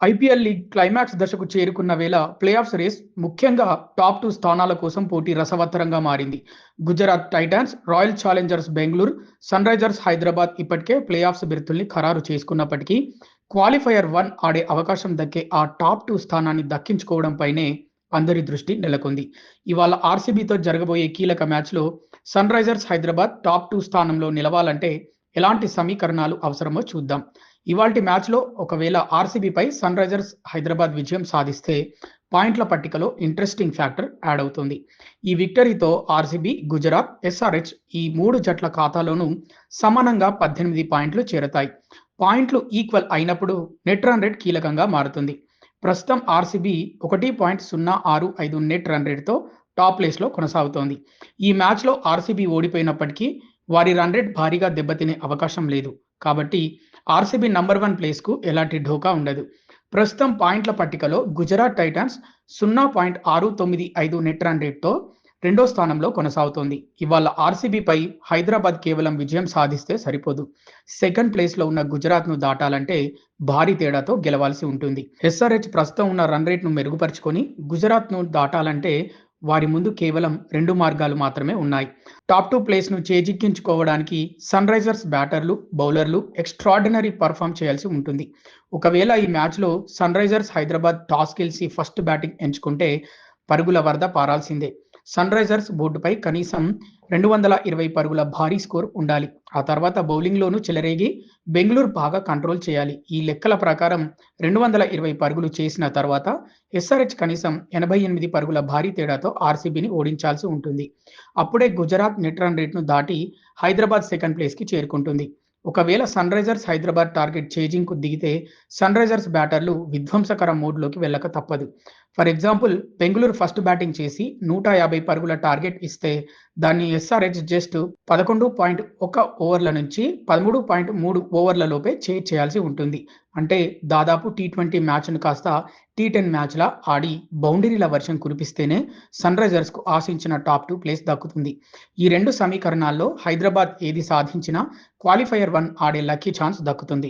IPL league climax దశకు చేరుకున్న వేళ ప్లేఆఫ్స్ రేస్ ముఖ్యంగా టాప్ 2 స్థానాల కోసం పోటీ రసవత్తరంగా మారింది. Gujarat Titans, royal Challengers Bengaluru, Sunrisers Hyderabad ఇప్పటికే ప్లేఆఫ్స్ బెర్తుల్ని ఖరారు చేసుకున్నప్పటికీ క్వాలిఫైయర్ 1 ఆడే అవకాశం దక్కే ఆ టాప్ 2 స్థానాన్ని దక్కించుకోవడంపైనే అందరి దృష్టి నెలకొంది. ఇవాళ ఆర్సీబీతో జరగబోయే కీలక మ్యాచ్‌లో సన్‌రైజర్స్ హైదరాబాద్ టాప్ 2 స్థానంలో నిలవాలంటే ఎలాంటి సమీకరణాలు అవసరమో చూద్దాం. ఇవాల్టి మ్యాచ్‌లో ఒకవేళ ఆర్సీబీపై సన్‌రైజర్స్ హైదరాబాద్ విజయం సాధిస్తే పాయింట్ల పట్టికలో ఇంట్రెస్టింగ్ ఫ్యాక్టర్ యాడ్ అవుతుంది. ఈ విక్టరీతో ఆర్సీబీ, గుజరాత్, ఎస్ఆర్హెచ్ ఈ 3 జట్ల ఖాతాలోనూ సమానంగా 18 పాయింట్లు చేరతాయి. పాయింట్లు ఈక్వల్ అయినప్పుడు నెట్ రన్ రేట్ కీలకంగా మారుతుంది. ప్రస్తుతం ఆర్సీబీ 1.065 నెట్ రన్ రేట్‌తో టాప్ ప్లేస్‌లో కొనసాగుతోంది. ఈ మ్యాచ్‌లో ఆర్సీబీ ఓడిపోయినప్పటికీ వారి రన్ రేట్ భారీగా దెబ్బతినే అవకాశం లేదు. కాబట్టి ఆర్సీబీ నంబర్ 1 ప్లేస్‌కు ఎలాంటి ఢోకా ఉండదు. ప్రస్తుతం పాయింట్ల పట్టికలో గుజరాత్ టైటాన్స్ 0.695 నెట్ రన్ రేట్‌తో రెండో స్థానంలో కొనసాగుతోంది. ఇవాళ ఆర్సీబీపై హైదరాబాద్ కేవలం విజయం సాధిస్తే సరిపోదు. సెకండ్ ప్లేస్‌లో ఉన్న గుజరాత్‌ను దాటాలంటే భారీ తేడాతో గెలవాల్సి ఉంటుంది. ఎస్ఆర్హెచ్ ప్రస్తుతం ఉన్న రన్ రేట్‌ను మెరుగుపరుచుకొని గుజరాత్‌ను దాటాలంటే వారి ముందు కేవలం 2 మార్గాలు మాత్రమే ఉన్నాయి. టాప్ 2 ప్లేస్‌ను చేజిక్కించుకోవడానికి సన్‌రైజర్స్ బ్యాటర్లు, బౌలర్లు ఎక్స్‌ట్రార్డినరీ పెర్ఫార్మ్ చేయాల్సి ఉంటుంది. ఒకవేళ ఈ మ్యాచ్‌లో సన్‌రైజర్స్ హైదరాబాద్ టాస్ గెలిచి ఫస్ట్ బ్యాటింగ్ ఎంచుకుంటే పరుగుల వరద పారాల్సిందే. సన్‌రైజర్స్ బోర్డుపై కనీసం 220 పరుగుల భారీ స్కోర్ ఉండాలి. ఆ తర్వాత బౌలింగ్‌లోనూ చెలరేగి బెంగళూరు బాగా కంట్రోల్ చేయాలి. ఈ లెక్కల ప్రకారం 220 పరుగులు చేసిన తర్వాత ఎస్ఆర్హెచ్ కనీసం 88 పరుగుల భారీ తేడాతో ఆర్సీబీని ఓడించాల్సి ఉంటుంది. అప్పుడే గుజరాత్ నెట్ రన్ రేట్‌ను దాటి హైదరాబాద్ సెకండ్ ప్లేస్‌కి చేరుకుంటుంది. ఒకవేళ సన్‌రైజర్స్ హైదరాబాద్ టార్గెట్ చేజింగ్‌కు దిగితే సన్‌రైజర్స్ బ్యాటర్లు విధ్వంసకర మోడ్‌లోకి వెళ్ళక తప్పదు. For example Bengaluru first batting చేసి 150 పరుగుల టార్గెట్ ఇస్తే దాన్ని ఎస్ఆర్హెచ్ జస్ట్ 11.1 ఓవర్ల నుంచి 13.3 ఓవర్ల లోపే చేయాల్సి ఉంటుంది. అంటే దాదాపు టీ20 మ్యాచ్‌ను కాస్త టీ10 మ్యాచ్‌లా ఆడి బౌండరీల వర్షం కురిపిస్తేనే సన్‌రైజర్స్‌కు ఆశించిన టాప్ 2 ప్లేస్ దక్కుతుంది. ఈ 2 సమీకరణాల్లో హైదరాబాద్ ఏది సాధించినా క్వాలిఫైయర్ 1 ఆడే లక్కీ ఛాన్స్ దక్కుతుంది.